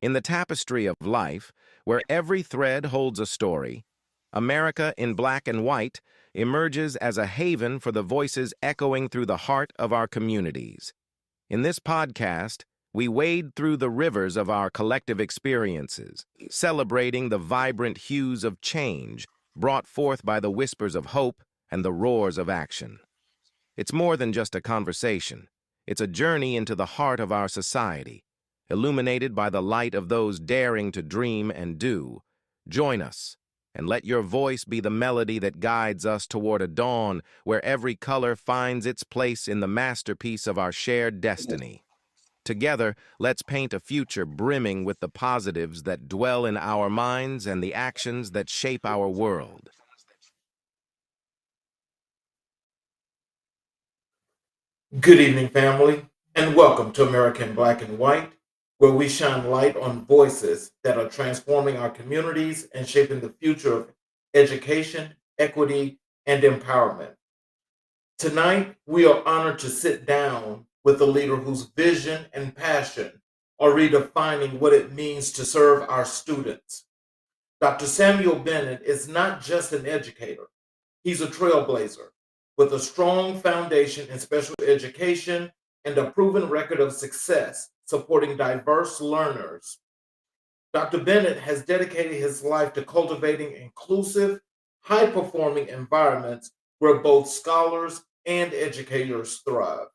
In the tapestry of life, where every thread holds a story, America in black and white emerges as a haven for the voices echoing through the heart of our communities. In this podcast, we wade through the rivers of our collective experiences, celebrating the vibrant hues of change brought forth by the whispers of hope and the roars of action. It's more than just a conversation. It's a journey into the heart of our society, illuminated by the light of those daring to dream and do. Join us, and let your voice be the melody that guides us toward a dawn where every color finds its place in the masterpiece of our shared destiny. Together, let's paint a future brimming with the positives that dwell in our minds and the actions that shape our world. Good evening, family, and welcome to American Black and White, where we shine light on voices that are transforming our communities and shaping the future of education, equity, and empowerment. Tonight, we are honored to sit down with a leader whose vision and passion are redefining what it means to serve our students. Dr. Samuel Bennett is not just an educator, he's a trailblazer with a strong foundation in special education and a proven record of success supporting diverse learners. Dr. Bennett has dedicated his life to cultivating inclusive, high performing environments where both scholars and educators thrive.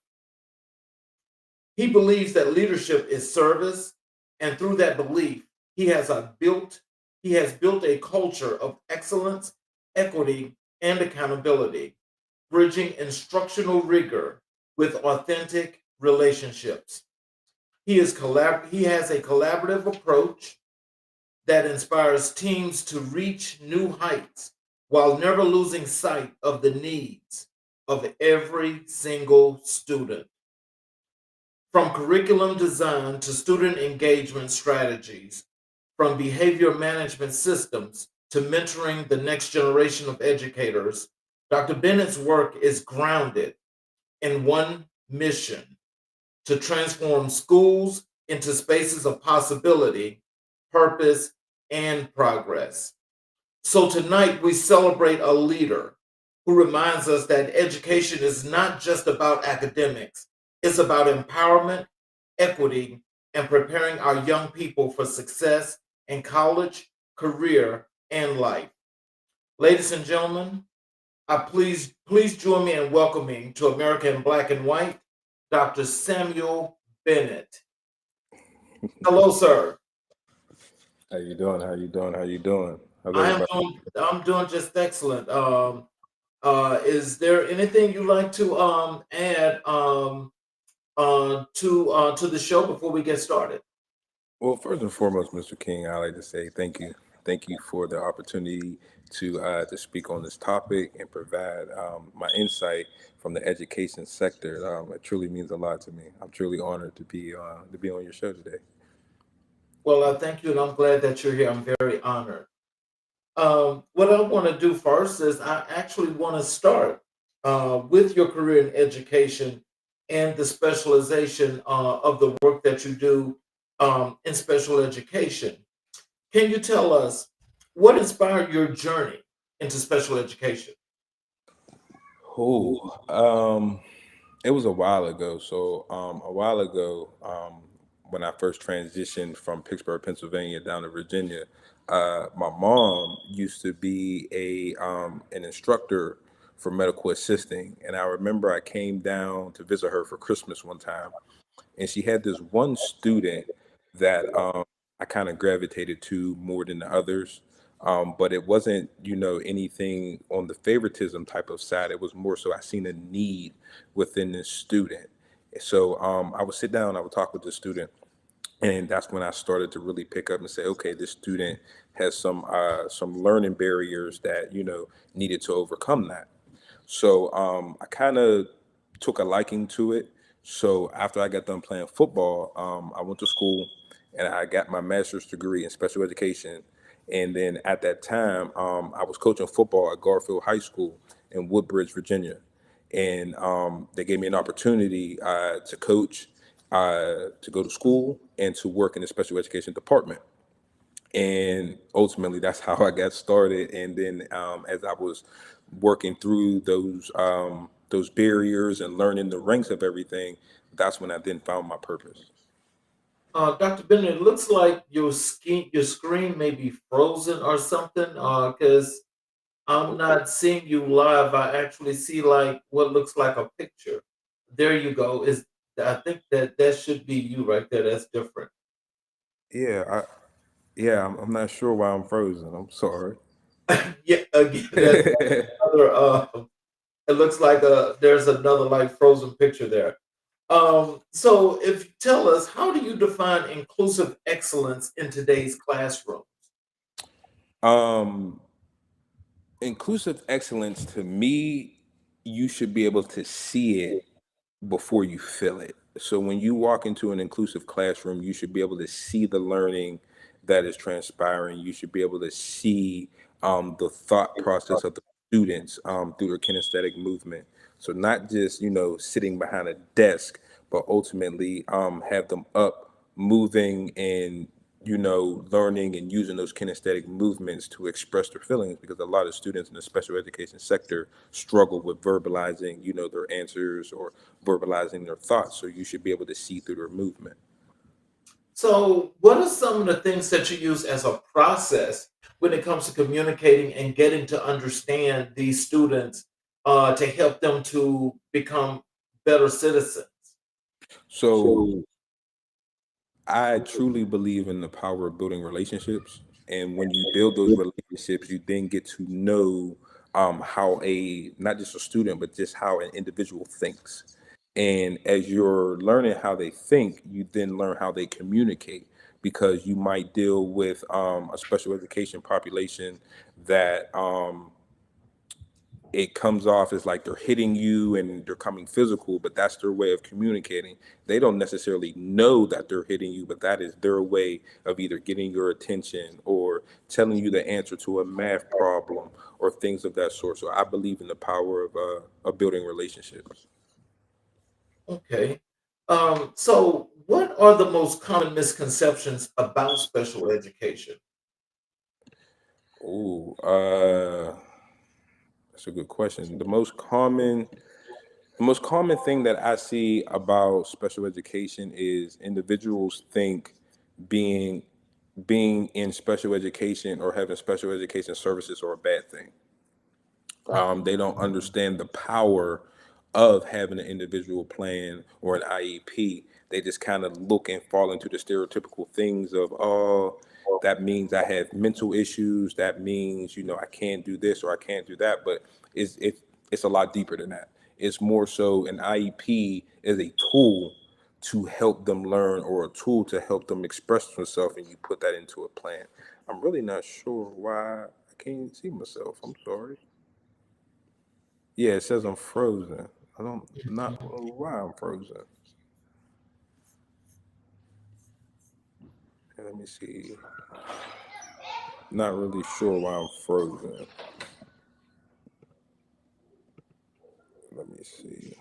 He believes that leadership is service, and through that belief, he has built a culture of excellence, equity, and accountability, bridging instructional rigor with authentic relationships. He has a collaborative approach that inspires teams to reach new heights while never losing sight of the needs of every single student. From curriculum design to student engagement strategies, from behavior management systems to mentoring the next generation of educators, Dr. Bennett's work is grounded in one mission: to transform schools into spaces of possibility, purpose, and progress. So tonight we celebrate a leader who reminds us that education is not just about academics, it's about empowerment, equity, and preparing our young people for success in college, career, and life. Ladies and gentlemen, please join me in welcoming to America in Black and White, Dr. Samuel Bennett. Hello, sir. How you doing? How you doing? How you doing? How's I am everybody? I'm doing just excellent. Is there anything you'd like to add to the show before we get started? Well, first and foremost, Mr. King, I like to say thank you. Thank you for the opportunity to speak on this topic and provide my insight from the education sector. It truly means a lot to me. I'm truly honored to be on your show today. Well, thank you, and I'm glad that you're here. I'm very honored. What I want to do first is I actually want to start with your career in education and the specialization of the work that you do in special education. Can you tell us what inspired your journey into special education? Oh, it was a while ago. A while ago, when I first transitioned from Pittsburgh, Pennsylvania, down to Virginia, my mom used to be an instructor for medical assisting, and I remember I came down to visit her for Christmas one time, and she had this one student that I kind of gravitated to more than the others. But it wasn't, anything on the favoritism type of side. It was more so I seen a need within this student. So I would sit down, I would talk with the student, and that's when I started to really pick up and say, okay, this student has some learning barriers that needed to overcome that. So I kind of took a liking to it. So after I got done playing football, I went to school and I got my master's degree in special education. And then at that time, I was coaching football at Garfield High School in Woodbridge, Virginia. And they gave me an opportunity to coach to go to school and to work in the special education department. And ultimately, that's how I got started. And then, as I was working through those barriers and learning the ranks of everything, that's when I then found my purpose. Dr. Bennett, it looks like your screen may be frozen or something. Because I'm Okay. not seeing you live. I actually see like what looks like a picture. There you go. Is I think that should be you right there. That's different. Yeah, I'm not sure why I'm frozen. I'm sorry. Yeah, again, that's another. It looks like there's another like frozen picture there. So if you tell us, how do you define inclusive excellence in today's classroom? um, Inclusive excellence to me, you should be able to see it before you feel it. So when you walk into an inclusive classroom, you should be able to see the learning that is transpiring. You should be able to see the thought process of the students through their kinesthetic movement. So not just sitting behind a desk, but ultimately have them up, moving, and learning and using those kinesthetic movements to express their feelings, because a lot of students in the special education sector struggle with verbalizing their answers or verbalizing their thoughts. So you should be able to see through their movement. So, what are some of the things that you use as a process when it comes to communicating and getting to understand these students to help them to become better citizens? So I truly believe in the power of building relationships. And when you build those relationships, you then get to know how not just a student, but just how an individual thinks. And as you're learning how they think, you then learn how they communicate, because you might deal with a special education population that it comes off as like they're hitting you and they're coming physical, but that's their way of communicating. They don't necessarily know that they're hitting you, but that is their way of either getting your attention or telling you the answer to a math problem or things of that sort. So I believe in the power of building relationships. Okay. So, what are the most common misconceptions about special education? Oh, that's a good question. The most common thing that I see about special education is individuals think being being in special education or having special education services are a bad thing. They don't understand the power of having an individual plan or an IEP. They just kind of look and fall into the stereotypical things of, oh, that means I have mental issues. That means, I can't do this or I can't do that. But it's a lot deeper than that. It's more so an IEP is a tool to help them learn or a tool to help them express themselves, and you put that into a plan. I'm really not sure why I can't see myself. I'm sorry. Yeah, it says I'm frozen. I don't not know why I'm frozen. Let me see. Not really sure why I'm frozen. Let me see.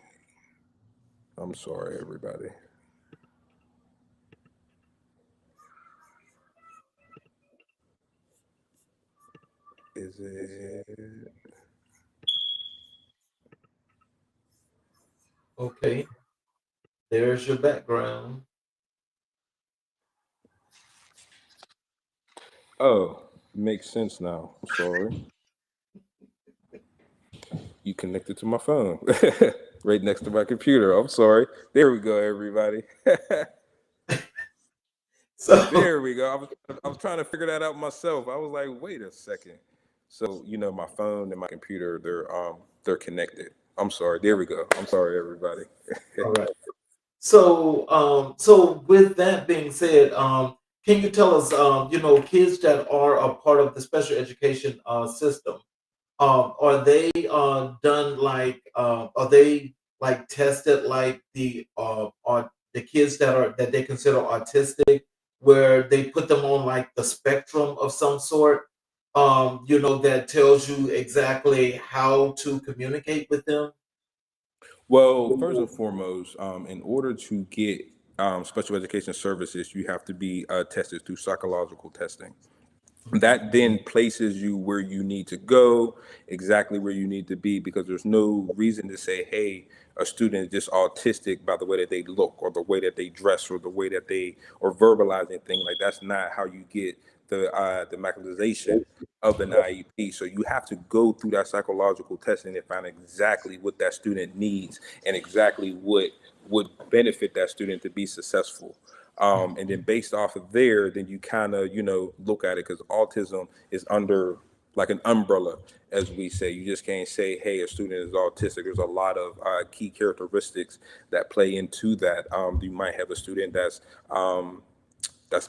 I'm sorry, everybody. Is it? Okay, there's your background. Oh, makes sense now. I'm sorry. You connected to my phone, right next to my computer. I'm sorry. There we go, everybody. So, There we go. I was trying to figure that out myself. I was like, wait a second. So, my phone and my computer, they're connected. I'm sorry. There we go. I'm sorry, everybody. all right. So with that being said, can you tell us, kids that are a part of the special education system, are they done like, are they like tested like are the kids that they consider autistic, where they put them on like the spectrum of some sort, that tells you exactly how to communicate with them? Well, first and foremost, in order to get special education services, you have to be tested through psychological testing. Mhm. That then places you where you need to go, exactly where you need to be, because there's no reason to say, hey, a student is just autistic by the way that they look or the way that they dress or the way that they or verbalizing things. Like, that's not how you get the mechanization of an IEP. So you have to go through that psychological testing and find exactly what that student needs and exactly what would benefit that student to be successful. And then based off of there, then you kind of, look at it, because autism is under like an umbrella, as we say. You just can't say, hey, a student is autistic. There's a lot of key characteristics that play into that. You might have a student that's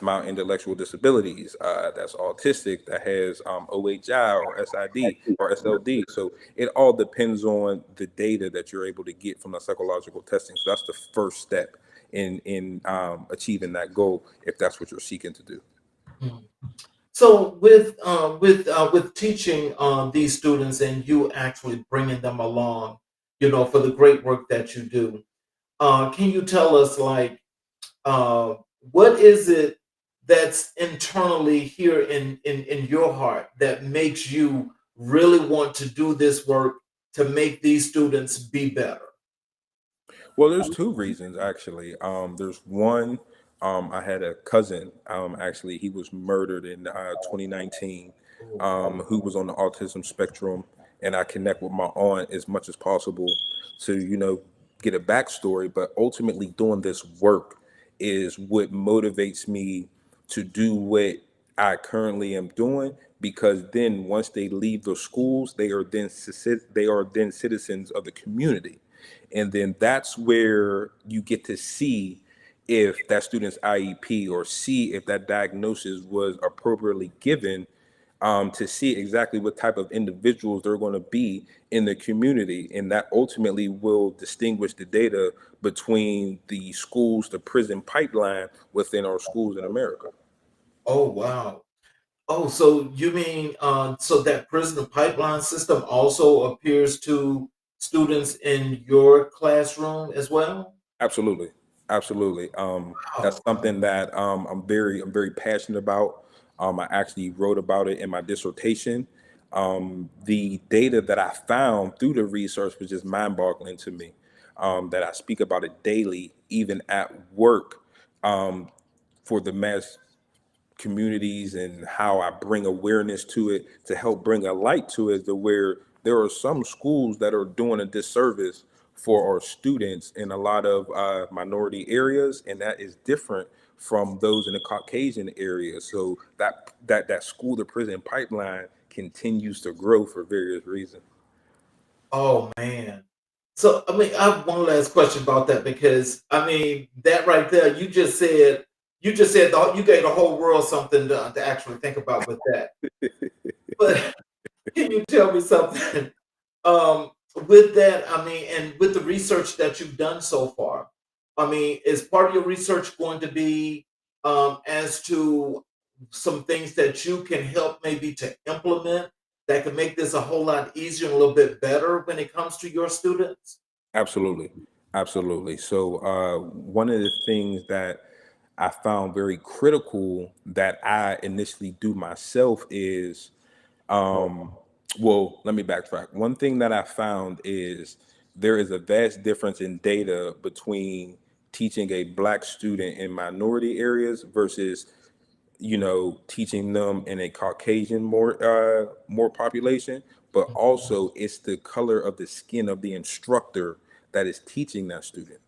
mild intellectual disabilities, that's autistic, that has OHI or SID or SLD. So it all depends on the data that you're able to get from the psychological testing. So that's the first step in achieving that goal, if that's what you're seeking to do. Mhm. So with teaching these students and you actually bringing them along, for the great work that you do, can you tell us like uh, what is it that's internally here in your heart that makes you really want to do this work to make these students be better? Well, there's two reasons actually. There's one. I had a cousin. Actually, he was murdered in 2019. Oh, Who was on the autism spectrum, and I connect with my aunt as much as possible to get a backstory. But ultimately, doing this work is what motivates me to do what I currently am doing, because then once they leave the schools, they are then citizens of the community, and then that's where you get to see if that student's IEP, or see if that diagnosis was appropriately given, to see exactly what type of individuals they're going to be in the community. And that ultimately will distinguish the data between the schools to prison pipeline within our schools in America. oh wow. Oh, so you mean so that prison pipeline system also appears to students in your classroom as well? Absolutely, absolutely. That's Oh, something that I'm very passionate about. I actually wrote about it in my dissertation. The data that I found through the research was just mind-boggling to me. That I speak about it daily, even at work, for the mass communities, and how I bring awareness to it to help bring a light to it, to where there are some schools that are doing a disservice for our students in a lot of minority areas, and that is different from those in the Caucasian areas. So that school to prison pipeline continues to grow for various reasons. oh man. So I mean, I have one last question about that because I mean that right there, you gave the whole world something to actually think about with that. But can you tell me something? Um, with that, I mean, and with the research that you've done so far, I mean, is part of your research going to be as to some things that you can help maybe to implement that can make this a whole lot easier and a little bit better when it comes to your students? Absolutely. Absolutely. So, one of the things that I found very critical that I initially do myself is, um, well, let me backtrack. One thing that I found is there is a vast difference in data between teaching a black student in minority areas versus teaching them in a Caucasian more population, but also it's the color of the skin of the instructor that is teaching that student.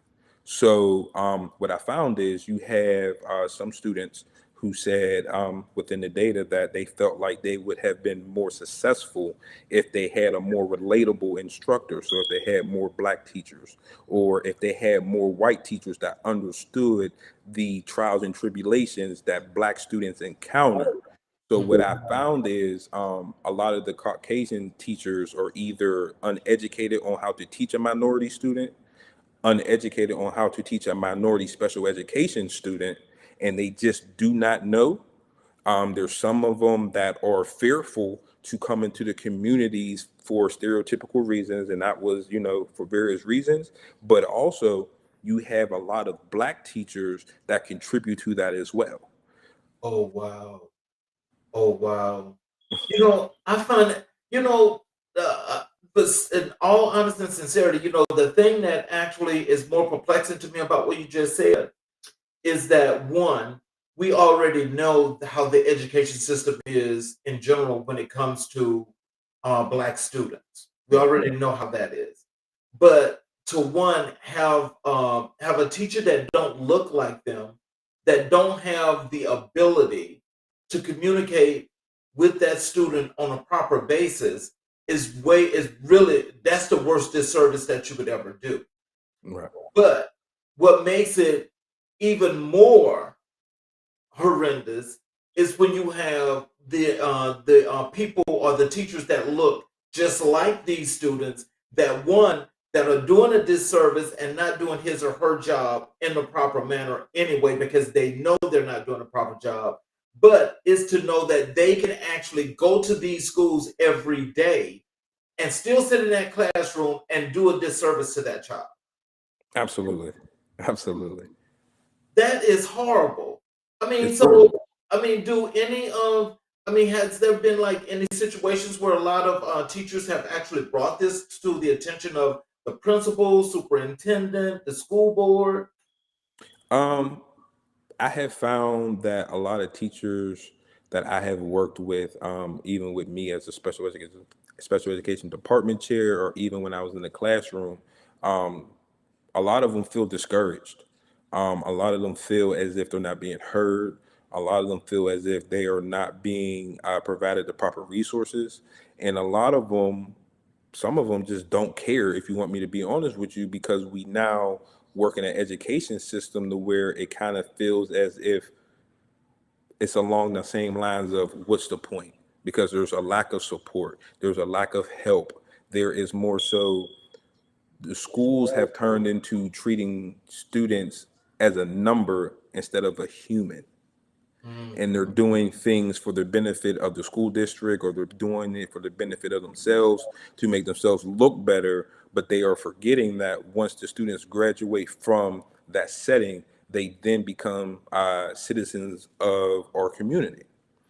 So what I found is you have some students who said within the data that they felt like they would have been more successful if they had a more relatable instructor. So if they had more black teachers, or if they had more white teachers that understood the trials and tribulations that black students encounter. So what I found is a lot of the Caucasian teachers are either uneducated on how to teach a minority student, uneducated on how to teach a minority special education student, and they just do not know. There's some of them that are fearful to come into the communities for stereotypical reasons, and that was, for various reasons. But also, you have a lot of Black teachers that contribute to that as well. Oh wow. Oh wow. I find uh, but in all honesty and sincerity, the thing that actually is more perplexing to me about what you just said is that one, we already know how the education system is in general when it comes to Black students. We already know how that is. But to one, have a teacher that don't look like them, that don't have the ability to communicate with that student on a proper basis is really, that's the worst disservice that you could ever do. Right. But what makes it even more horrendous is when you have the people or the teachers that look just like these students, that one, that are doing a disservice and not doing his or her job in the proper manner anyway, because they know they're not doing a proper job, but is to know that they can actually go to these schools every day and still sit in that classroom and do a disservice to that child. Absolutely. Absolutely. That is horrible. I mean, It's so horrible. I mean, do any of I mean, has there been like any situations where a lot of teachers have actually brought this to the attention of the principal, superintendent, the school board? Um, I have found that a lot of teachers that I have worked with, even with me as a special education department chair, or even when I was in the classroom, um, a lot of them feel discouraged. A lot of them feel as if they're not being heard. A lot of them feel as if they are not being provided the proper resources, and a lot of them, some of them just don't care, if you want me to be honest with you, because we now work in an education system to where it kind of feels as if it's along the same lines of what's the point, because there's a lack of support, there's a lack of help, there is more so the schools have turned into treating students as a number instead of a human, and they're Mhm, doing things for the benefit of the school district, or they're doing it for the benefit of themselves to make themselves look better, but they are forgetting that once the students graduate from that setting, they then become citizens of our community.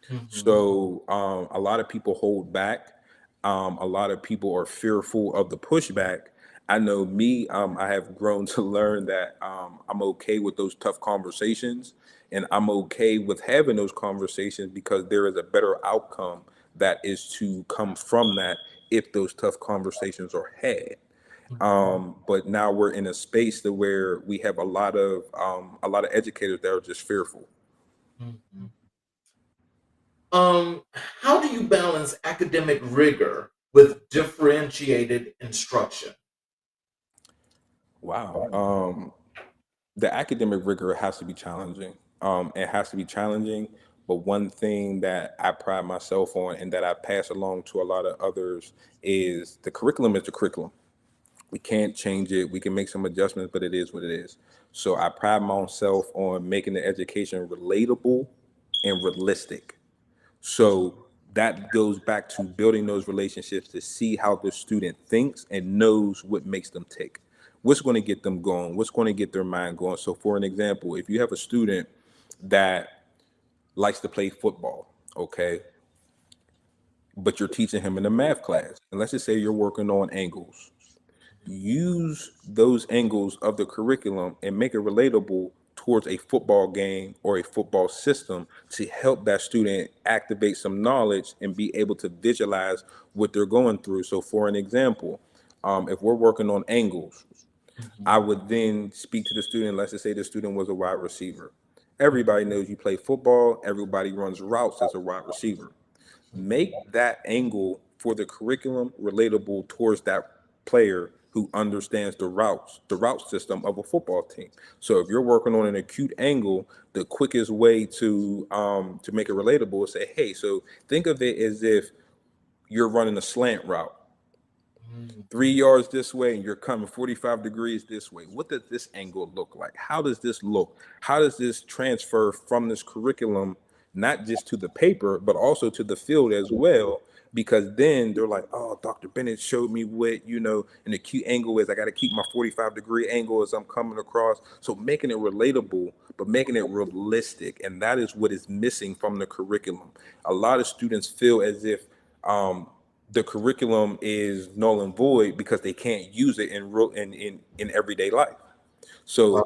mhm, So a lot of people hold back. A lot of people are fearful of the pushback. I know me, I have grown to learn that I'm okay with those tough conversations, and I'm okay with having those conversations because there is a better outcome that is to come from that if those tough conversations are had. mhm, But now we're in a space to where we have a lot of educators that are just fearful. mhm. How do you balance academic rigor with differentiated instruction? Wow. The academic rigor has to be challenging. It has to be challenging. But one thing that I pride myself on and that I pass along to a lot of others is the curriculum is the curriculum. We can't change it. We can make some adjustments, but it is what it is. So I pride myself on making the education relatable and realistic. So that goes back to building those relationships to see how the student thinks and knows what makes them tick. What's going to get them going? What's going to get their mind going? So, for an example, if you have a student that likes to play football, okay, but you're teaching him in a math class, and let's just say you're working on angles, use those angles of the curriculum and make it relatable towards a football game or a football system to help that student activate some knowledge and be able to visualize what they're going through. So, for an example, if we're working on angles, I Mhm, would then speak to the student. Let's just say the student was a wide receiver. Everybody knows you play football, everybody runs routes as a wide receiver. Make that angle for the curriculum relatable towards that player who understands the route system of a football team. So if you're working on an acute angle, the quickest way to make it relatable is say, hey, so think of it as if you're running a slant route. mhm, 3 yards this way and you're coming 45 degrees this way. What does this angle look like? How does this look? How does this transfer from this curriculum, not just to the paper, but also to the field as well? because then they're like, oh, Dr. Bennett showed me what, an acute angle is. I got to keep my 45-degree angle as I'm coming across. So making it relatable, but making it realistic. And that is what is missing from the curriculum. A lot of students feel as if the curriculum is null and void because they can't use it in everyday life. Right. So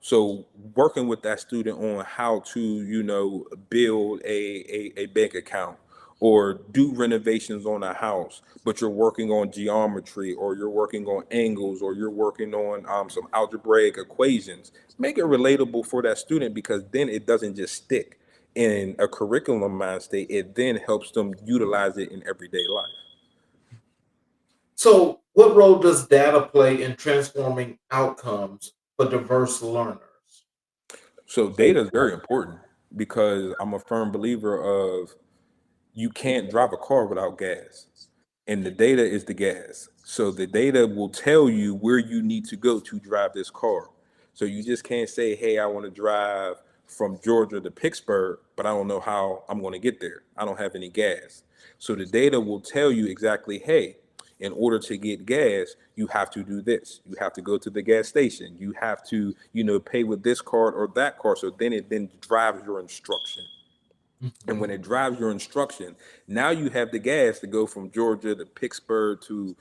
so working with that student on how to, build a bank account or do renovations on a house, but you're working on geometry or you're working on angles or you're working on some algebraic equations. Make it relatable for that student, because then it doesn't just stick in a curriculum mind state. It then helps them utilize it in everyday life. So, what role does data play in transforming outcomes for diverse learners? So data is very important, because I'm a firm believer of, you can't drive a car without gas, and the data is the gas. So the data will tell you where you need to go to drive this car. So you just can't say, hey, I want to drive from Georgia to Pittsburgh, but I don't know how I'm going to get there. I don't have any gas. So the data will tell you exactly, hey, in order to get gas, you have to do this. You have to go to the gas station. You have to, pay with this card or that card. So then it then drives your instruction. And Mhm. when it drives your instruction, now you have the gas to go from Georgia to Pittsburgh to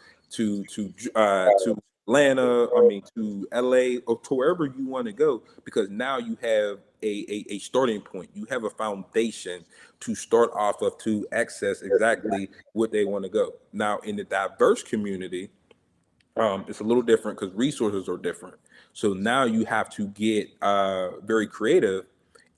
Atlanta. I mean, to LA, or to wherever you want to go, because now you have a starting point. You have a foundation to start off of, to access exactly what they want to go. Now, in the diverse community, it's a little different because resources are different. So now you have to get very creative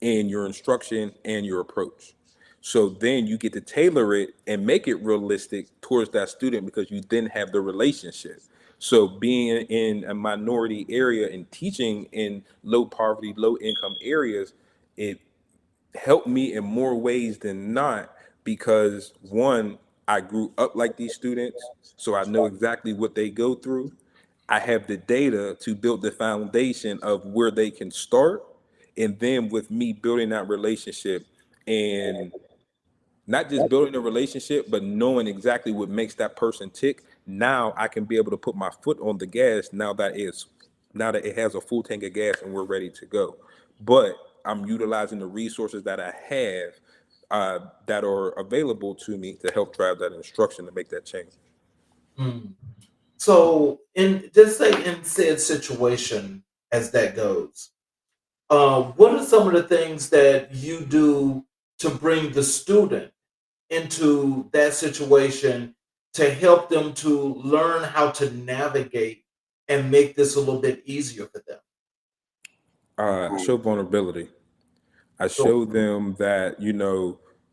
in your instruction and your approach. So then you get to tailor it and make it realistic towards that student, because you then have the relationship. So being in a minority area and teaching in low poverty, low income areas, it helped me in more ways than not, because one, I grew up like these students, so I know exactly what they go through. I have the data to build the foundation of where they can start. And then with me building that relationship, and not just building a relationship, but knowing exactly what makes that person tick, now I can be able to put my foot on the gas now that it has a full tank of gas and we're ready to go. But I'm utilizing the resources that I have, that are available to me to help drive that instruction to make that change. Mm. So, in just say in said situation as that goes, what are some of the things that you do to bring the student into that situation to help them to learn how to navigate and make this a little bit easier for them? I show vulnerability. I So, show them that,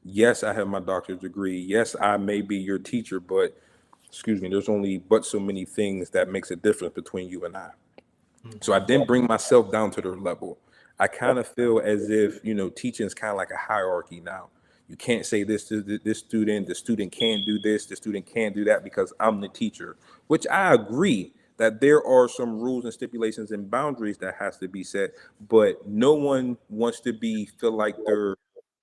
yes, I have my doctorate degree. Yes, I may be your teacher, but excuse me, there's only but so many things that makes a difference between you and I. So I mhm, didn't bring myself down to their level. I kind of feel as if, teaching is kind of like a hierarchy now. You can't say this to this student, the student can't do this, the student can't do that, because I'm the teacher, which I agree that there are some rules and stipulations and boundaries that has to be set, but no one wants to feel like they're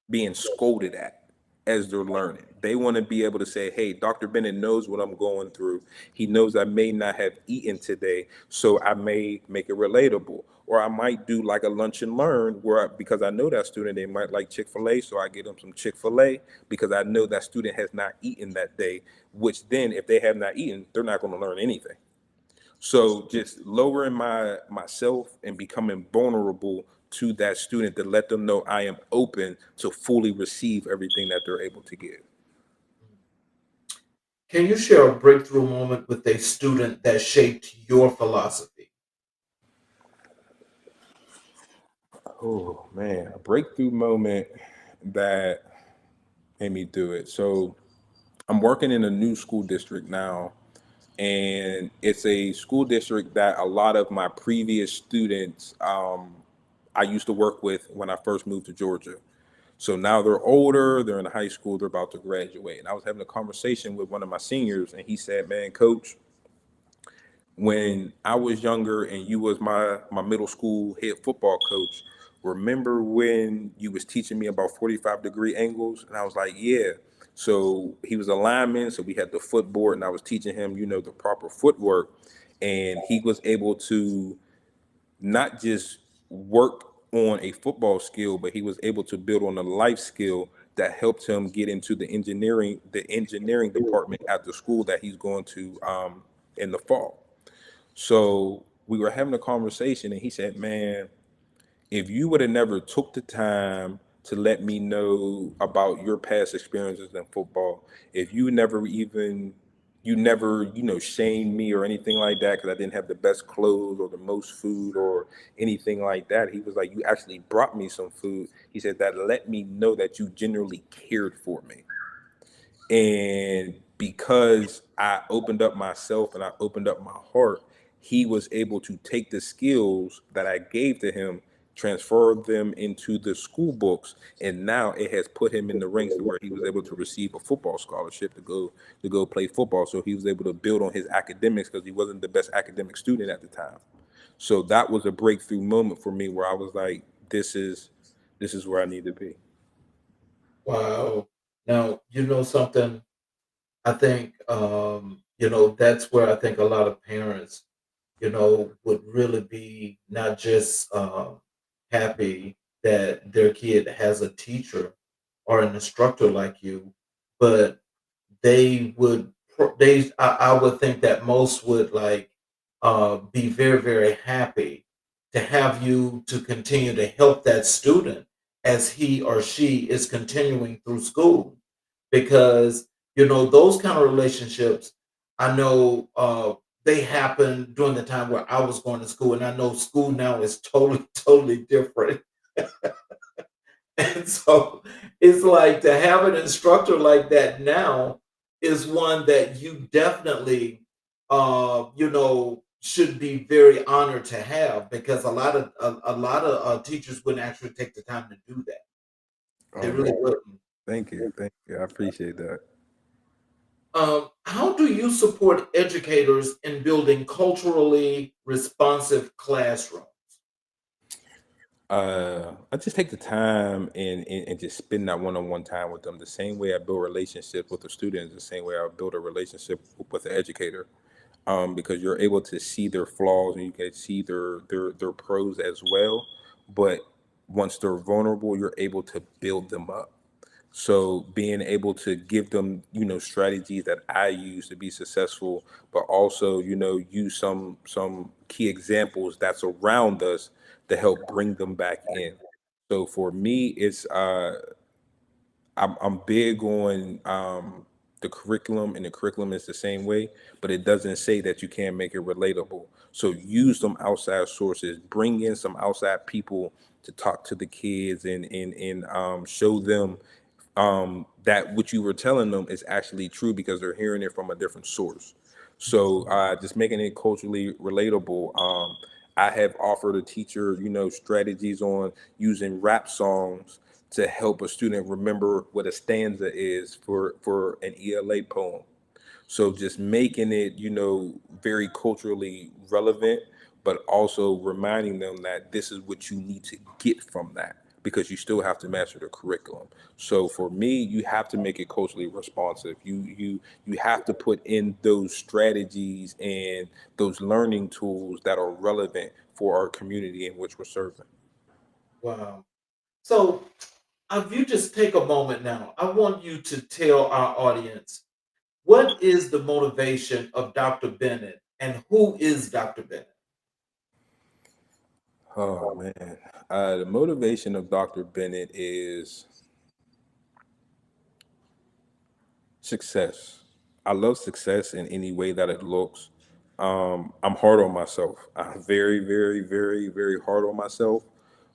being scolded at as they're learning. They want to be able to say, hey, Dr. Bennett knows what I'm going through. He knows I may not have eaten today, so I may make it relatable. Or I might do like a lunch and learn because I know that student, they might like Chick-fil-A, so I get them some Chick-fil-A because I know that student has not eaten that day, which then if they have not eaten, they're not going to learn anything. So just lowering myself and becoming vulnerable to that student to let them know I am open to fully receive everything that they're able to give. can you share a breakthrough moment with a student that shaped your philosophy? Oh man, a breakthrough moment that made me do it. So I'm working in a new school district now, and it's a school district that a lot of my previous students, I used to work with when I first moved to Georgia. So now they're older, they're in high school, they're about to graduate. And I was having a conversation with one of my seniors, and he said, man, coach, when I was younger and you was my middle school head football coach, remember when you was teaching me about 45-degree angles? And I was like, yeah. So he was a lineman, so we had the footboard, and I was teaching him, the proper footwork, and he was able to not just work on a football skill, but he was able to build on a life skill that helped him get into the engineering department at the school that he's going to in the fall. So we were having a conversation, and he said, "Man, if you would have never took the time to let me know about your past experiences in football, if you never shamed me or anything like that because I didn't have the best clothes or the most food or anything like that." He was like, "You actually brought me some food." He said that let me know that you genuinely cared for me. And because I opened up myself and I opened up my heart, he was able to take the skills that I gave to him, transfer them into the school books, and now it has put him in the ranks to where he was able to receive a football scholarship to go play football. So he was able to build on his academics because he wasn't the best academic student at the time. So that was a breakthrough moment for me where I was like, this is where I need to be. Wow. Now, you know something, I think, that's where I think a lot of parents, would really be not just happy that their kid has a teacher or an instructor like you, but they would I would think that most would like be very, very happy to have you to continue to help that student as he or she is continuing through school, because those kind of relationships, I know, they happened during the time where I was going to school, and I know school now is totally totally different. And so it's like to have an instructor like that now is one that you definitely, should be very honored to have, because a lot of teachers wouldn't actually take the time to do that. They Oh really man, wouldn't. thank you. I appreciate that. How do you support educators in building culturally responsive classrooms? I just take the time and just spend that one-on-one time with them. The same way I build relationships with the students, the same way I build a relationship with the educator. Because you're able to see their flaws and you can see their pros as well. But once they're vulnerable, you're able to build them up. So being able to give them, strategies that I use to be successful, but also, use some key examples that's around us to help bring them back in. So for me, I'm big on the curriculum, and the curriculum is the same way, but it doesn't say that you can't make it relatable. So use some outside sources, bring in some outside people to talk to the kids and show them that what you were telling them is actually true because they're hearing it from a different source. So just making it culturally relatable. I have offered a teacher, strategies on using rap songs to help a student remember what a stanza is for an ELA poem. So just making it, very culturally relevant, but also reminding them that this is what you need to get from that because you still have to master the curriculum. So for me, you have to make it culturally responsive. You have to put in those strategies and those learning tools that are relevant for our community in which we're serving. Wow. So, if you just take a moment now, I want you to tell our audience, what is the motivation of Dr. Bennett and who is Dr. Bennett? Oh man, the motivation of Dr. Bennett is success. I love success in any way that it looks. I'm hard on myself. I'm very, very, very, very hard on myself.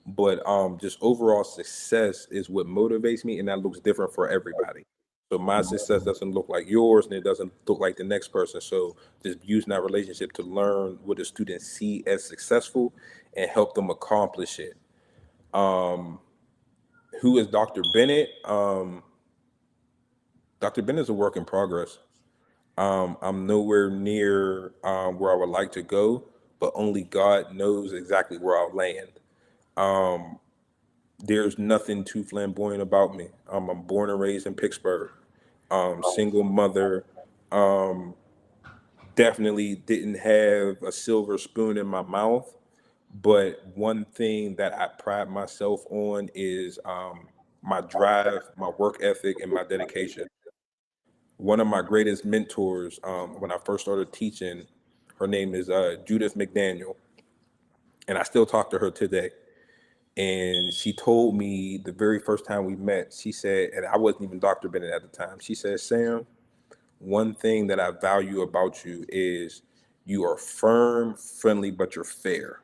But just overall success is what motivates me, and that looks different for everybody. So my success doesn't look like yours, and it doesn't look like the next person. So just using that relationship to learn what the students see as successful and help them accomplish it. Who is Dr. Bennett? Dr. Bennett is a work in progress. I'm nowhere near where I would like to go, but only God knows exactly where I'll land. There's nothing too flamboyant about me. I'm born and raised in Pittsburgh, single mother. Um, Definitely didn't have a silver spoon in my mouth. But one thing that I pride myself on is my drive, my work ethic, and my dedication. One of my greatest mentors, when I first started teaching, her name is Judith McDaniel, and I still talk to her today. And she told me the very first time we met, she said, and I wasn't even Dr. Bennett at the time, she said, Sam, one thing that I value about you is you are firm, friendly, but you're fair.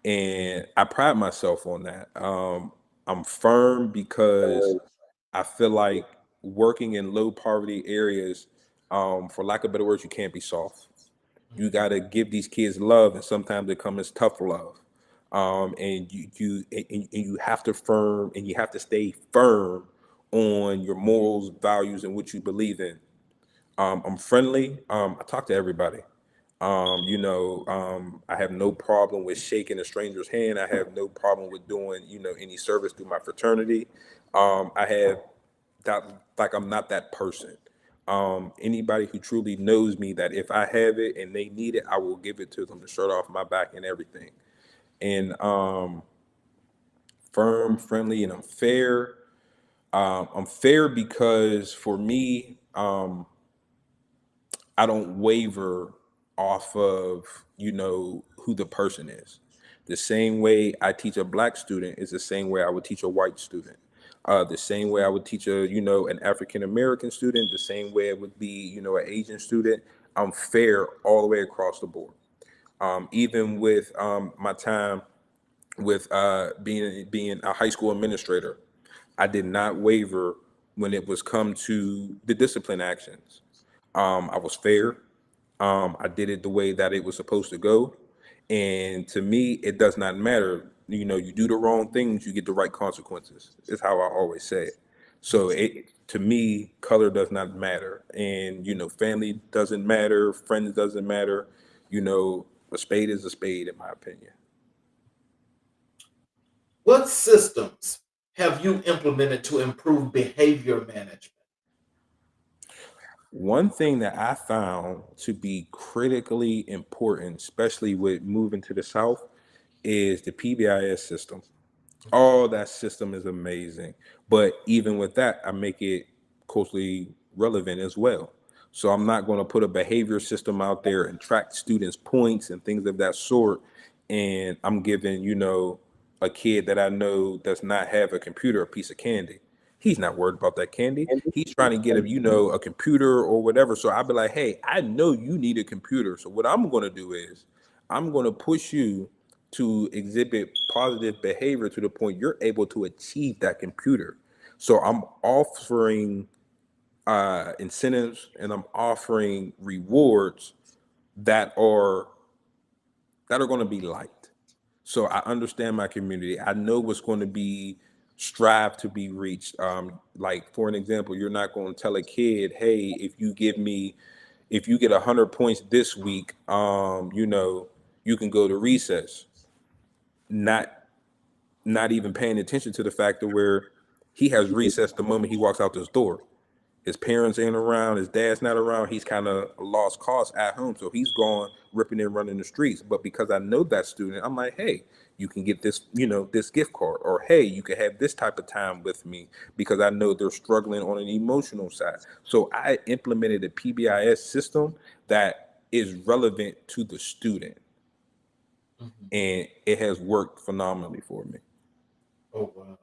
And I pride myself on that. I'm firm because I feel like working in low poverty areas, for lack of better words, you can't be soft. You got to give these kids love, and sometimes it comes as tough love. And you have to firm, and you have to stay firm on your morals, values, and what you believe in. I'm friendly. I talk to everybody. I have no problem with shaking a stranger's hand. I have no problem with doing, any service through my fraternity. I have that, like, I'm not that person. Anybody who truly knows me, that if I have it and they need it, I will give it to them, the shirt off my back and everything. And firm, friendly, and I'm fair. I'm fair because for me, I don't waver off of, who the person is. The same way I teach a black student is the same way I would teach a white student. The same way I would teach an African American student, the same way it would be, an Asian student. I'm fair all the way across the board. Even with my time with being a high school administrator, I did not waver when it was come to the discipline actions. I was fair. I did it the way that it was supposed to go. And to me, it does not matter. You do the wrong things, you get the right consequences. Is how I always say it. So to me, color does not matter. And, family doesn't matter, friends doesn't matter. A spade is a spade, in my opinion. What systems have you implemented to improve behavior management? One thing that I found to be critically important, especially with moving to the South, is the PBIS system. Oh, that system is amazing. But even with that, I make it culturally relevant as well. So I'm not going to put a behavior system out there and track students' points and things of that sort. And I'm giving, a kid that I know does not have a computer a piece of candy. He's not worried about that candy. He's trying to get a computer or whatever. So I'll be like, hey, I know you need a computer. So what I'm going to do is I'm going to push you to exhibit positive behavior to the point you're able to achieve that computer. So I'm offering incentives, and I'm offering rewards that are going to be liked. So I understand my community. I know what's going to be strive to be reached. Like, for an example, you're not going to tell a kid, hey, if you get 100 points this week, you can go to recess. Not not even paying attention to the fact of where he has recess the moment he walks out this door. His parents ain't around, his dad's not around, he's kind of a lost cause at home. So he's gone ripping and running the streets. But because I know that student, I'm like, hey, you can get this, this gift card, or hey, you can have this type of time with me, because I know they're struggling on an emotional side. So I implemented a PBIS system that is relevant to the student, Mhm. and it has worked phenomenally for me. Oh, wow.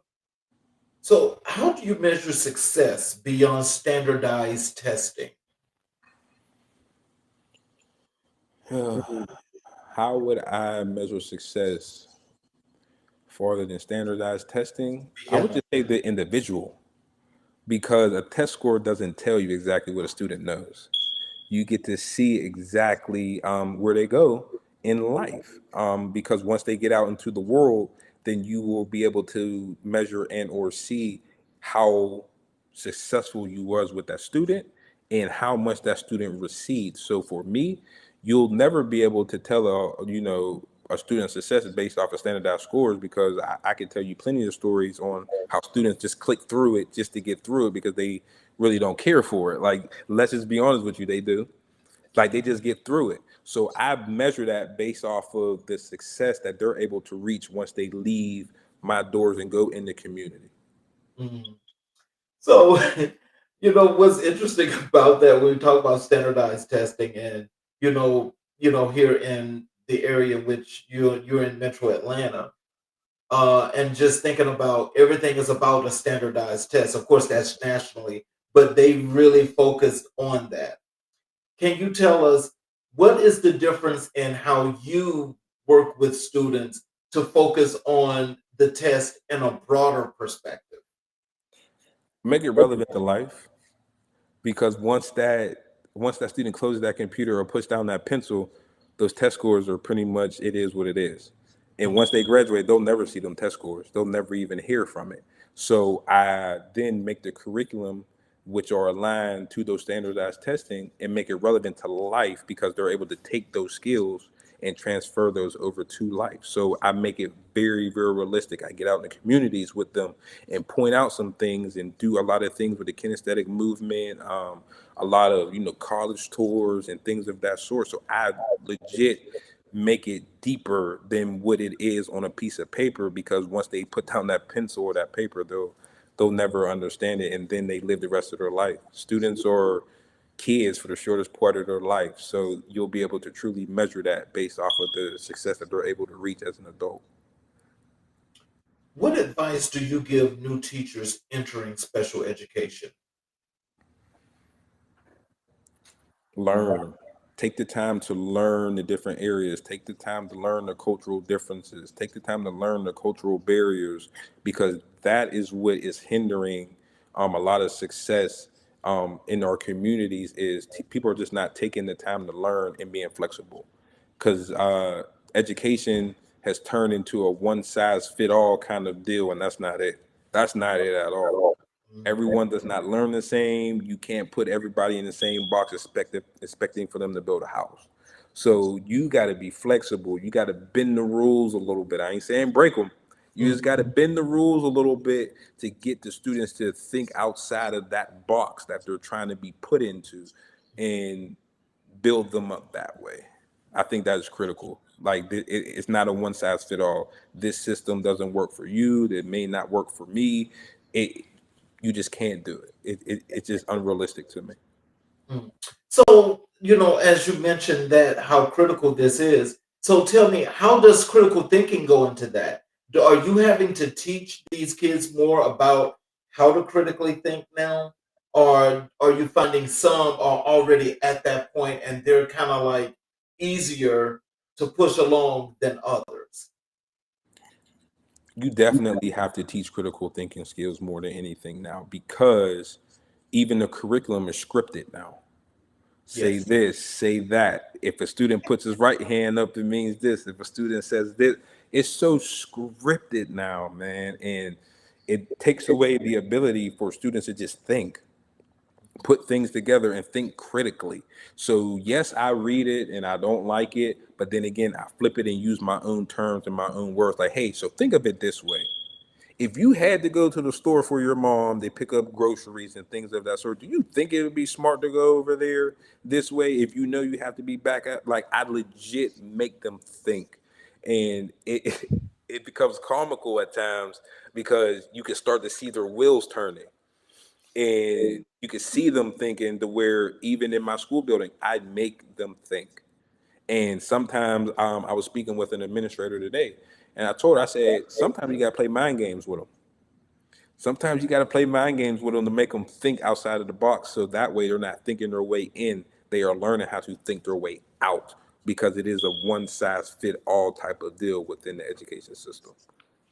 So, how do you measure success beyond standardized testing? How would I measure success farther than standardized testing? I would Yeah. just say the individual, because a test score doesn't tell you exactly what a student knows. You get to see exactly where they go in life. Because once they get out into the world, then you will be able to measure and or see how successful you was with that student and how much that student received. So for me, you'll never be able to tell a student's success based off of standardized scores, because I can tell you plenty of stories on how students just click through it just to get through it because they really don't care for it. Like, let's just be honest with you, they do. Like, they just get through it. So I measure that based off of the success that they're able to reach once they leave my doors and go in the community. Mhm. So, what's interesting about that when we talk about standardized testing, and here in the area which you're in Metro Atlanta, and just thinking about everything is about a standardized test. Of course, that's nationally, but they really focus on that. Can you tell us what is the difference in how you work with students to focus on the test in a broader perspective? Make it relevant to life, because once that student closes that computer or puts down that pencil, those test scores are pretty much, it is what it is. And once they graduate, they'll never see them test scores. They'll never even hear from it. So I then make the curriculum which are aligned to those standardized testing and make it relevant to life, because they're able to take those skills and transfer those over to life. So I make it very, very realistic. I get out in the communities with them and point out some things and do a lot of things with the kinesthetic movement, a lot of college tours and things of that sort. So I legit make it deeper than what it is on a piece of paper, because once they put down that pencil or that paper, they'll never understand it, and then they live the rest of their life. Students are kids for the shortest part of their life, so you'll be able to truly measure that based off of the success that they're able to reach as an adult. What advice do you give new teachers entering special education? Learn. Take the time to learn the different areas. Take the time to learn the cultural differences. Take the time to learn the cultural barriers, because that is what is hindering a lot of success in our communities. Is people are just not taking the time to learn and being flexible, because education has turned into a one size fit all kind of deal, and that's not it. That's not it at all. Mhm. Everyone does not learn the same. You can't put everybody in the same box expecting for them to build a house. So you got to be flexible. You got to bend the rules a little bit. I ain't saying break them. You just got to Mhm. bend the rules a little bit to get the students to think outside of that box that they're trying to be put into, and build them up that way. I think that is critical. Like, it's not a one size fit all. This system doesn't work for you. It may not work for me. It You just can't do it. It's just unrealistic to me. Mm. So, as you mentioned that how critical this is, so tell me, how does critical thinking go into that? Are you having to teach these kids more about how to critically think now? Or are you finding some are already at that point and they're kind of like easier to push along than others? You definitely have to teach critical thinking skills more than anything now, because even the curriculum is scripted now. Say Yes. this, say that. If a student puts his right hand up, it means this. If a student says this, it's so scripted now, man. And it takes away the ability for students to just think, put things together and think critically. So yes, I read it and I don't like it, but then again, I flip it and use my own terms and my own words. Like, hey, so think of it this way. If you had to go to the store for your mom, they pick up groceries and things of that sort, do you think it would be smart to go over there this way if you know you have to be back at? Like, I legit make them think. And it becomes comical at times, because you can start to see their wheels turning, and you can see them thinking, to where even in my school building, I make them think. And sometimes I was speaking with an administrator today, and I told her, I said, sometimes you got to play mind games with them. Sometimes you got to play mind games with them to make them think outside of the box, so that way they're not thinking their way in. They are learning how to think their way out, because it is a one size fit all type of deal within the education system.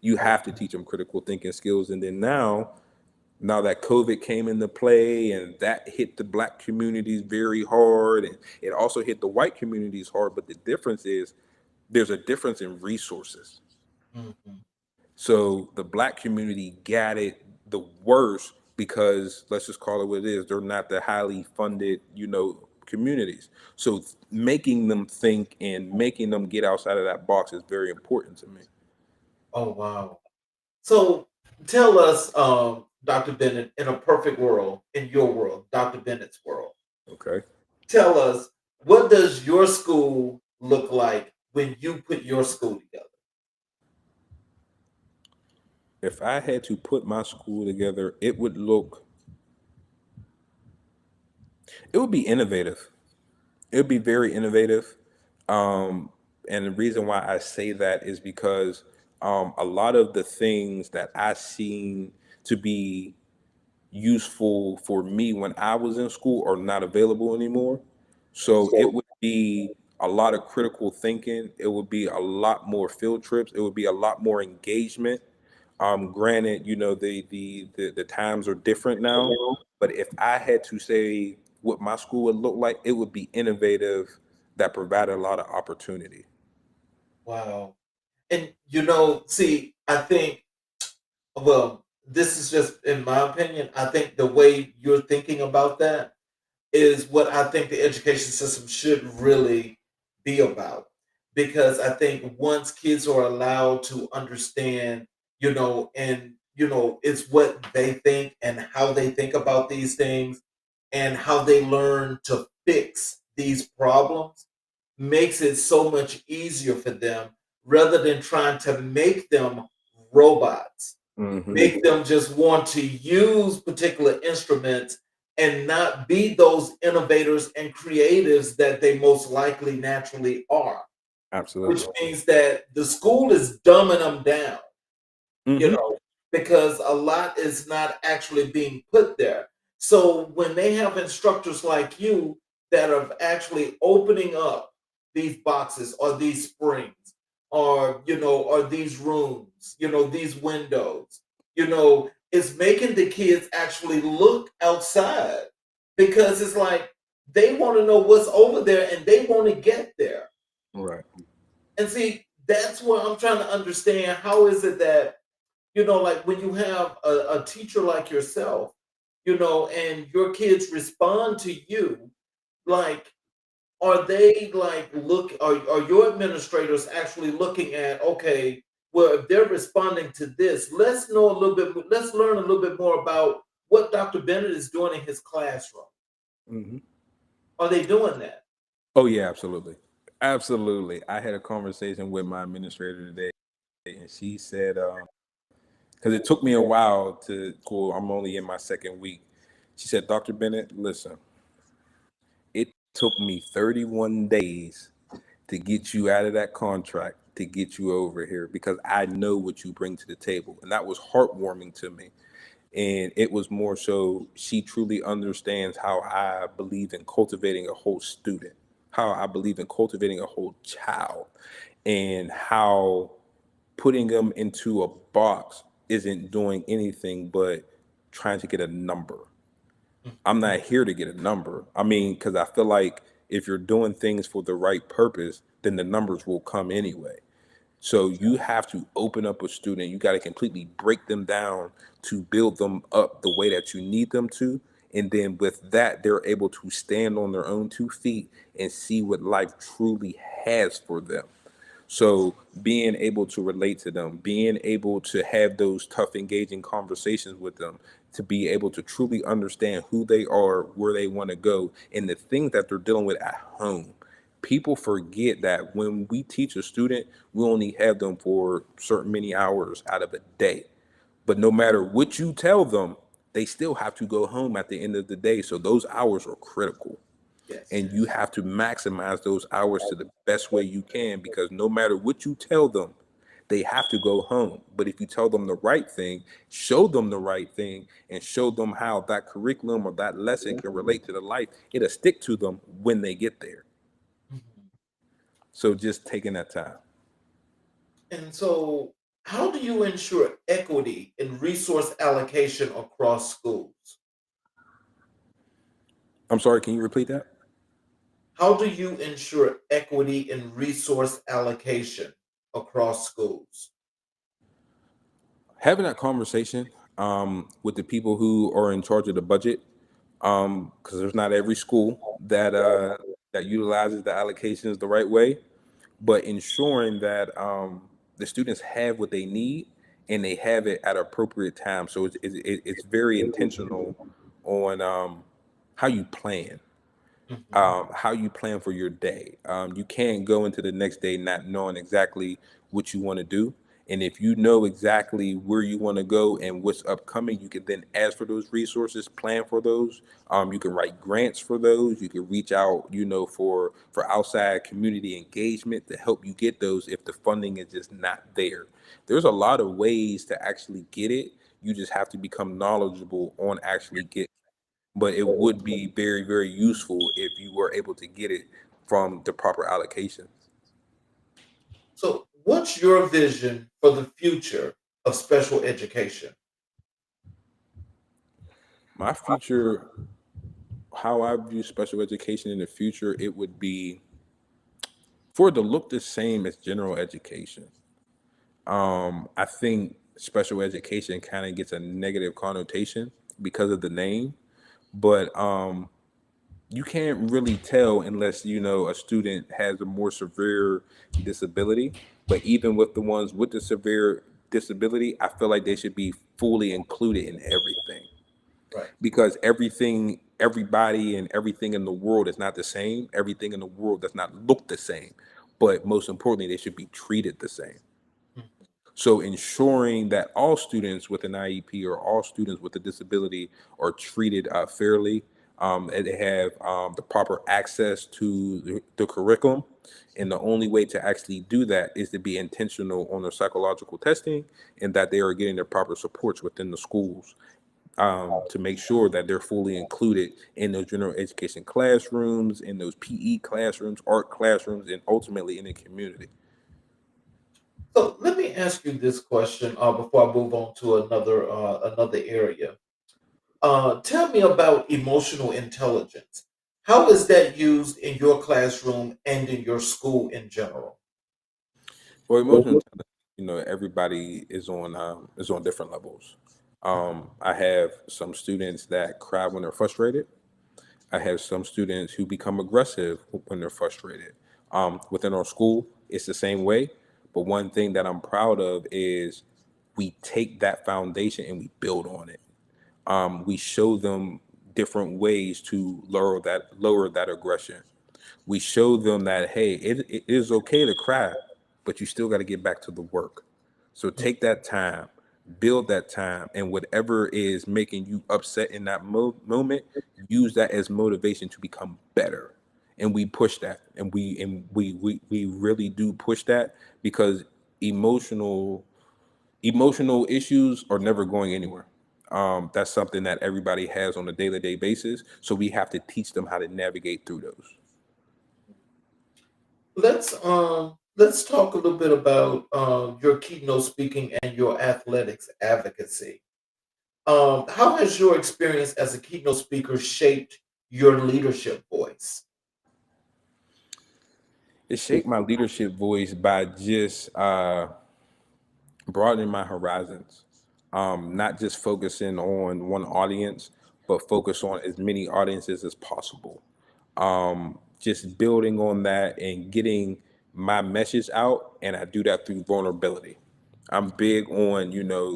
You Oh, have to teach them critical thinking skills. And then now that COVID came into play, and that hit the black communities very hard, and it also hit the white communities hard. But the difference is, there's a difference in resources. mhm. So the black community got it the worst, because let's just call it what it is. They're not the highly funded, communities. So making them think and making them get outside of that box is very important to me. Oh, wow. So tell us, Dr. Bennett, in a perfect world, in your world, Dr. Bennett's world, Okay. tell us, what does your school look like when you put your school together? If I had to put my school together, it would be innovative. It would be very innovative. And the reason why I say that is because a lot of the things that I seen to be useful for me when I was in school are not available anymore. So it So, would be a lot of critical thinking. It would be a lot more field trips. It would be a lot more engagement. Granted, the times are different now, but if I had to say what my school would look like, it would be innovative that provided a lot of opportunity. wow. And see, I think, well, this is just in my opinion, I think the way you're thinking about that is what I think the education system should really be about. Because I think once kids are allowed to understand, and it's what they think and how they think about these things and how they learn to fix these problems, makes it so much easier for them rather than trying to make them robots, Hmm. make them just want to use particular instruments and not be those innovators and creatives that they most likely naturally are, which Absolutely. means that the school is dumbing them down, you Hmm. know, because a lot is not actually being put there. So when they have instructors like you that are actually opening up these boxes or these springs or or these rooms, these windows, it's making the kids actually look outside, because it's like they want to know what's over there and they want to get there. Right. And see, that's what I'm trying to understand. How is it that like when you have a teacher like yourself, and your kids respond to you, like, are they like are your administrators actually looking at, okay, well, if they're responding to this, let's learn a little bit more about what Dr. Bennett is doing in his classroom. Hmm. Are they doing that? Oh yeah, absolutely. Absolutely. I had a conversation with my administrator today, and she said, because it took me a while to go, I'm only in my second week. She said, Dr. Bennett, listen, it took me 31 days to get you out of that contract, to get you over here, because I know what you bring to the table. And that was heartwarming to me. And it was more so she truly understands how I believe in cultivating a whole student, how I believe in cultivating a whole child, and how putting them into a box isn't doing anything but trying to get a number. I'm not here to get a number. I mean, because I feel like if you're doing things for the right purpose, then the numbers will come anyway. So you have to open up a student. You got to completely break them down to build them up the way that you need them to. And then with that, they're able to stand on their own 2 feet and see what life truly has for them. So being able to relate to them, being able to have those tough, engaging conversations with them, to be able to truly understand who they are, where they want to go, and the things that they're dealing with at home. People forget that when we teach a student, we only have them for certain many hours out of a day. But no matter what you tell them, they still have to go home at the end of the day. So those hours are critical, Yes. and you have to maximize those hours to the best way you can, because no matter what you tell them, they have to go home. But if you tell them the right thing, show them the right thing, and show them how that curriculum or that lesson can relate to the life, it'll stick to them when they get there. Mhm. So just taking that time. And so, how do you ensure equity in resource allocation across schools? I'm sorry, can you repeat that? How do you ensure equity in resource allocation across schools? Having that conversation with the people who are in charge of the budget, because there's not every school that utilizes the allocations the right way, but ensuring that the students have what they need and they have it at appropriate times. So it's very intentional on how you plan, Mhm. how you plan for your day. You can't go into the next day not knowing exactly what you want to do. And if you know exactly where you want to go and what's upcoming, you can then ask for those resources, plan for those. You can write grants for those. You can reach out, for outside community engagement to help you get those if the funding is just not there. There's a lot of ways to actually get it. You just have to become knowledgeable on actually get, but it would be very, very useful if you were able to get it from the proper allocations. So, what's your vision for the future of special education? My future, how I view special education in the future, it would be for it to look the same as general education. I think special education kind of gets a negative connotation because of the name, but you can't really tell unless you know a student has a more severe disability. But even with the ones with the severe disability, I feel like they should be fully included in everything, Right. because everybody and everything in the world is not the same. Everything in the world does not look the same, but most importantly, they should be treated the same. Mhm. So ensuring that all students with an IEP or all students with a disability are treated fairly, and they have the proper access to the curriculum. And the only way to actually do that is to be intentional on their psychological testing, and that they are getting their proper supports within the schools, to make sure that they're fully included in those general education classrooms, in those PE classrooms, art classrooms, and ultimately in the community. So, let me ask you this question before I move on to another area. Tell me about emotional intelligence. How is that used in your classroom and in your school in general? For emotional intelligence, everybody is on different levels. I have some students that cry when they're frustrated. I have some students who become aggressive when they're frustrated. Within our school, it's the same way. But one thing that I'm proud of is we take that foundation and we build on it. We show them different ways to lower that aggression. We show them that, hey, it is okay to cry, but you still got to get back to the work. So take that time, build that time, and whatever is making you upset in that moment, use that as motivation to become better. And we push that, and we really do push that, because emotional emotional issues are never going anywhere. That's something that everybody has on a day-to-day basis. So we have to teach them how to navigate through those. Let's talk a little bit about your keynote speaking and your athletics advocacy. How has your experience as a keynote speaker shaped your leadership voice? It shaped my leadership voice by just broadening my horizons, not just focusing on one audience, but focus on as many audiences as possible. Just building on that and getting my message out, and I do that through vulnerability. I'm big on,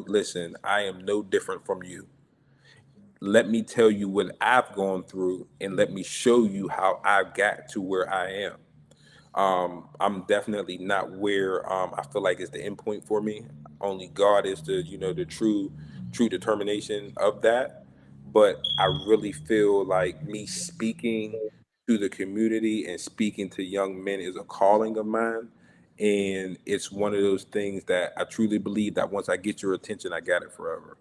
listen, I am no different from you. Let me tell you what I've gone through, and let me show you how I got to where I am. I'm definitely not where I feel like is the end point for me. Only God is the true determination of that. But I really feel like me speaking to the community and speaking to young men is a calling of mine. And it's one of those things that I truly believe that once I get your attention, I got it forever.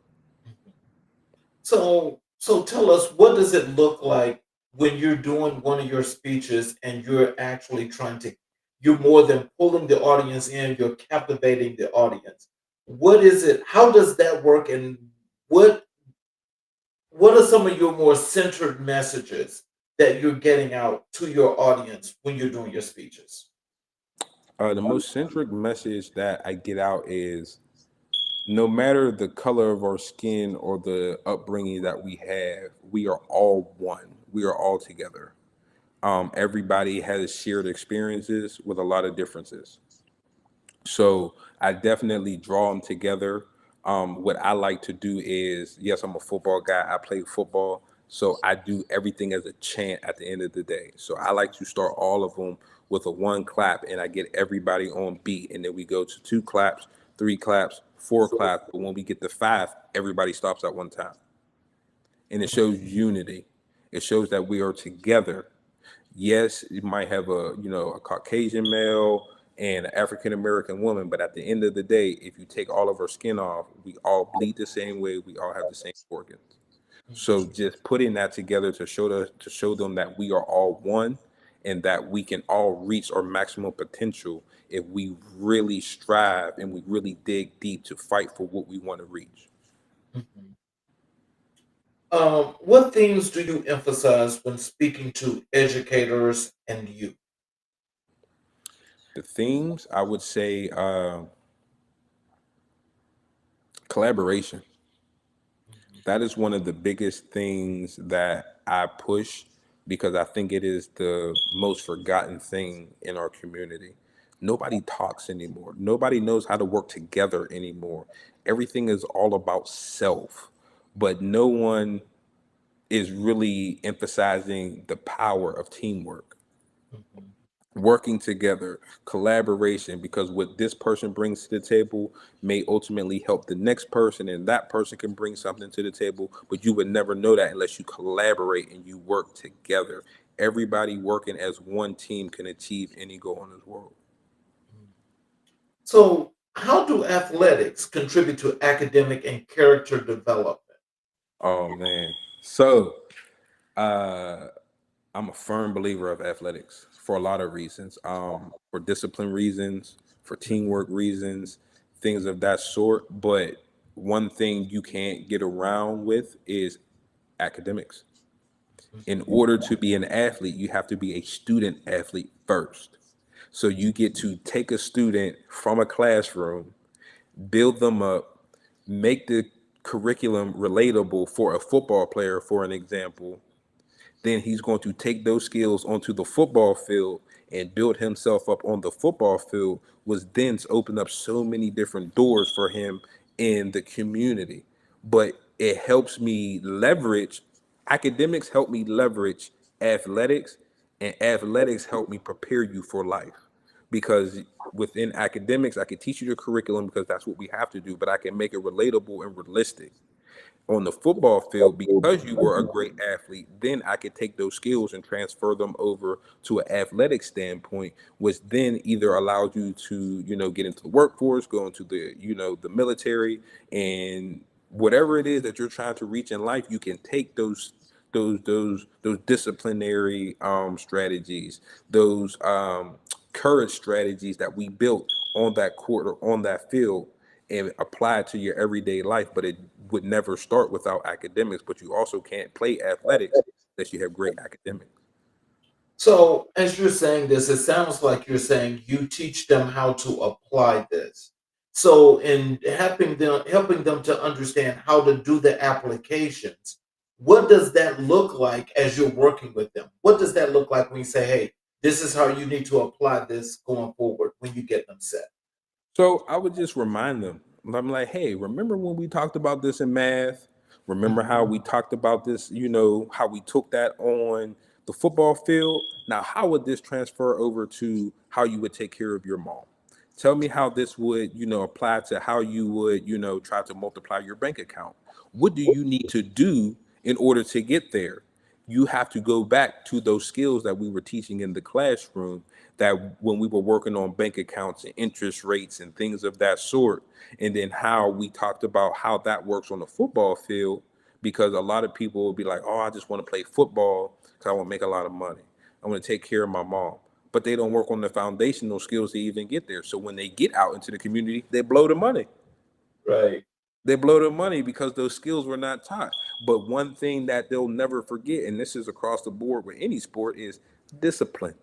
So tell us, what does it look like when you're doing one of your speeches and you're more than pulling the audience in, you're captivating the audience. What is it? How does that work? And what what are some of your more centered messages that you're getting out to your audience when you're doing your speeches? The most centric message that I get out is, no matter the color of our skin or the upbringing that we have, we are all one. We are all together. Everybody has shared experiences with a lot of differences. So I definitely draw them together. What I like to do is, yes, I'm a football guy. I play football, so I do everything as a chant at the end of the day. So I like to start all of them with a one clap, and I get everybody on beat, and then we go to two claps, three claps, four claps. But when we get to five, everybody stops at one time, and it shows unity. It shows that we are together. Yes, you might have a Caucasian male and an African American woman, but at the end of the day, if you take all of our skin off, we all bleed the same way. We all have the same organs. So just putting that together to show them that we are all one and that we can all reach our maximum potential if we really strive and we really dig deep to fight for what we want to reach. Mhm. What themes do you emphasize when speaking to educators and youth? The themes, I would say, collaboration. That is one of the biggest things that I push because I think it is the most forgotten thing in our community. Nobody talks anymore. Nobody knows how to work together anymore. Everything is all about self, but no one is really emphasizing the power of teamwork, Mhm. working together, collaboration, because what this person brings to the table may ultimately help the next person, and that person can bring something to the table, but you would never know that unless you collaborate and you work together. Everybody working as one team can achieve any goal in this world. So, how do athletics contribute to academic and character development? Oh man. So uh I'm a firm believer of athletics for a lot of reasons. For discipline reasons, for teamwork reasons, things of that sort. But one thing you can't get around with is academics. In Mhm. order to be an athlete, you have to be a student athlete first. So you get to take a student from a classroom, build them up, make the curriculum relatable for a football player, for an example, then he's going to take those skills onto the football field and build himself up on the football field, was then open up so many different doors for him in the community. But it helps me leverage academics, help me leverage athletics, and athletics help me prepare you for life. Because within academics, I can teach you the curriculum because that's what we have to do, but I can make it relatable and realistic on the football field. Because you were a great athlete, then I could take those skills and transfer them over to an athletic standpoint, which then either allows you to, get into the workforce, go into the military, and whatever it is that you're trying to reach in life, you can take those disciplinary strategies, those courage strategies that we built on that court or on that field, and apply it to your everyday life. But it would never start without academics. But you also can't play athletics unless you have great academics. So, as you're saying this, it sounds like you're saying you teach them how to apply this. So, in helping them to understand how to do the applications, what does that look like as you're working with them? What does that look like when you say, "Hey, this is how you need to apply this going forward," when you get them set? So I would just remind them. I'm like, hey, remember when we talked about this in math? Remember Mhm. how we talked about this, how we took that on the football field? Now, how would this transfer over to how you would take care of your mom? Tell me how this would, apply to how you would, try to multiply your bank account. What do you need to do in order to get there? You have to go back to those skills that we were teaching in the classroom, that when we were working on bank accounts and interest rates and things of that sort, and then how we talked about how that works on the football field, because a lot of people will be like, oh, I just want to play football because I want to make a lot of money, I want to take care of my mom, but they don't work on the foundational skills to even get there. So when they get out into the community, they blow the money. Right. They blow their money because those skills were not taught. But one thing that they'll never forget, and this is across the board with any sport, is discipline.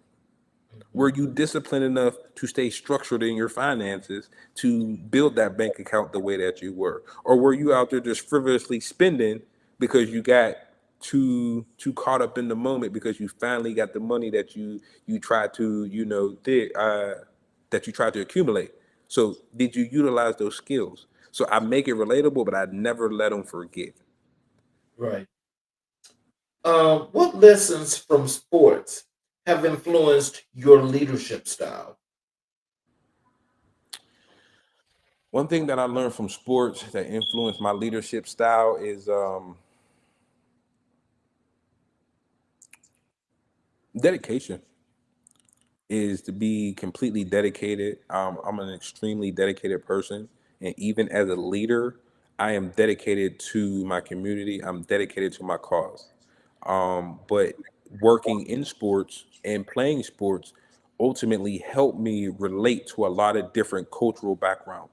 Were Mhm. you disciplined enough to stay structured in your finances to build that bank account the way that you were? Or were you out there just frivolously spending because you got too caught up in the moment, because you finally got the money that you tried to, that you tried to accumulate? So did you utilize those skills? So I make it relatable, but I never let them forget. Right. What lessons from sports have influenced your leadership style? One thing that I learned from sports that influenced my leadership style is dedication. Is to be completely dedicated. I'm an extremely dedicated person, and even as a leader, I am dedicated to my community. I'm dedicated to my cause. But working in sports and playing sports ultimately helped me relate to a lot of different cultural backgrounds.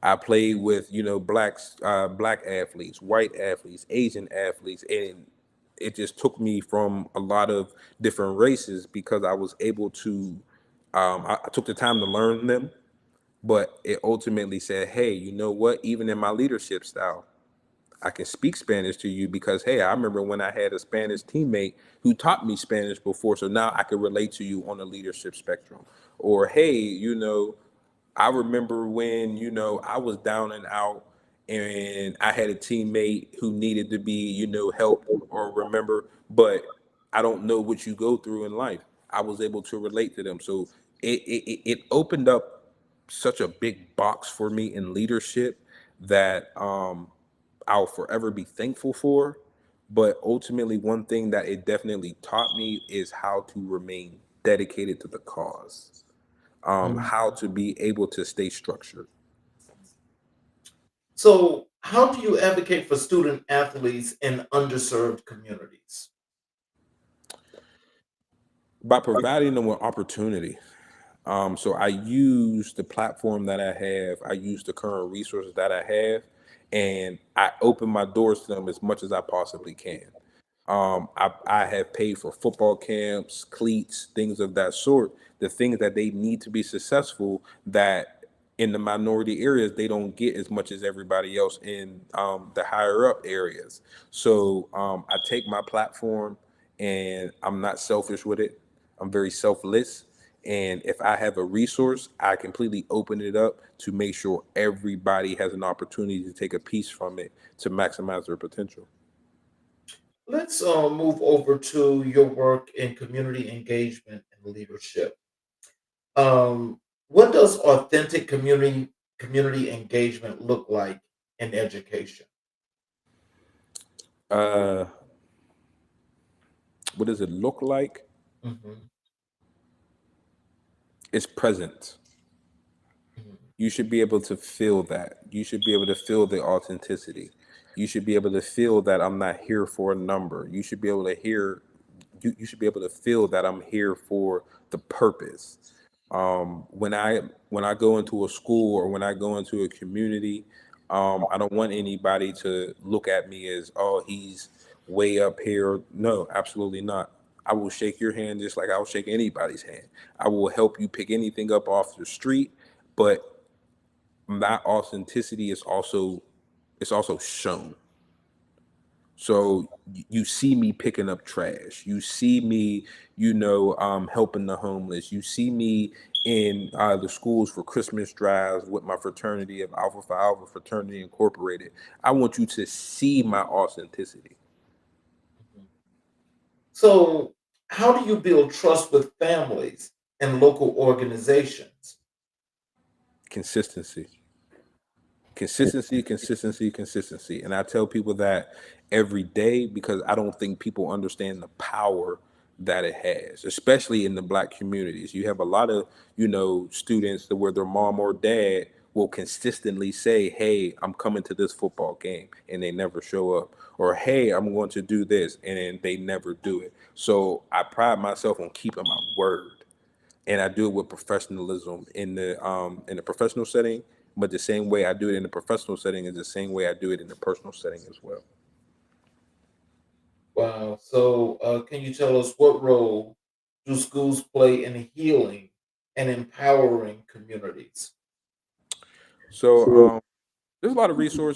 I played with, black athletes, white athletes, Asian athletes, and it just took me from a lot of different races because I was able to. I took the time to learn them, but it ultimately said, "Hey, you know what? Even in my leadership style, I can speak Spanish to you because, hey, I remember when I had a Spanish teammate who taught me Spanish before, so now I can relate to you on the leadership spectrum." Or, hey, I remember when, I was down and out and I had a teammate who needed to be, helped or remember, but I don't know what you go through in life. I was able to relate to them. So it opened up such a big box for me in leadership that I'll forever be thankful for. But ultimately, one thing that it definitely taught me is how to remain dedicated to the cause, Mhm. how to be able to stay structured. So, how do you advocate for student athletes in underserved communities? By providing them with opportunity. So I use the platform that I have, I use the current resources that I have, and I open my doors to them as much as I possibly can. I have paid for football camps, cleats, things of that sort, the things that they need to be successful that in the minority areas they don't get as much as everybody else in the higher up areas. So I take my platform and I'm not selfish with it. I'm very selfless. And if I have a resource, I completely open it up to make sure everybody has an opportunity to take a piece from it to maximize their potential. Let's move over to your work in community engagement and leadership. What does authentic community engagement look like in education? Uh, what does it look like? Mhm, It's present. mhm, You should be able to feel that. You should be able to feel the authenticity. You should be able to feel that I'm not here for a number. You should be able to you should be able to feel that I'm here for the purpose. When I go into a school or when I go into a community, I don't want anybody to look at me as, oh, he's way up here. No, absolutely not. I will shake your hand just like I'll shake anybody's hand. I will help you pick anything up off the street, but my authenticity is also it's also shown. So you see me picking up trash. You see me, helping the homeless. You see me in the schools for Christmas drives with my fraternity of Alpha Phi Alpha Fraternity Incorporated. I want you to see my authenticity, mhm. So, how do you build trust with families and local organizations? consistency. Consistency. And I tell people that every day because I don't think people understand the power that it has, especially in the black communities. You have a lot of, students that where their mom or dad will consistently say, hey, I'm coming to this football game, and they never show up. Or, hey, I'm going to do this, and then they never do it. So I pride myself on keeping my word, and I do it with professionalism in the professional setting. But the same way I do it in the professional setting is the same way I do it in the personal setting as well. Wow. So, can you tell us what role do schools play in healing and empowering communities? So there's a lot of resources.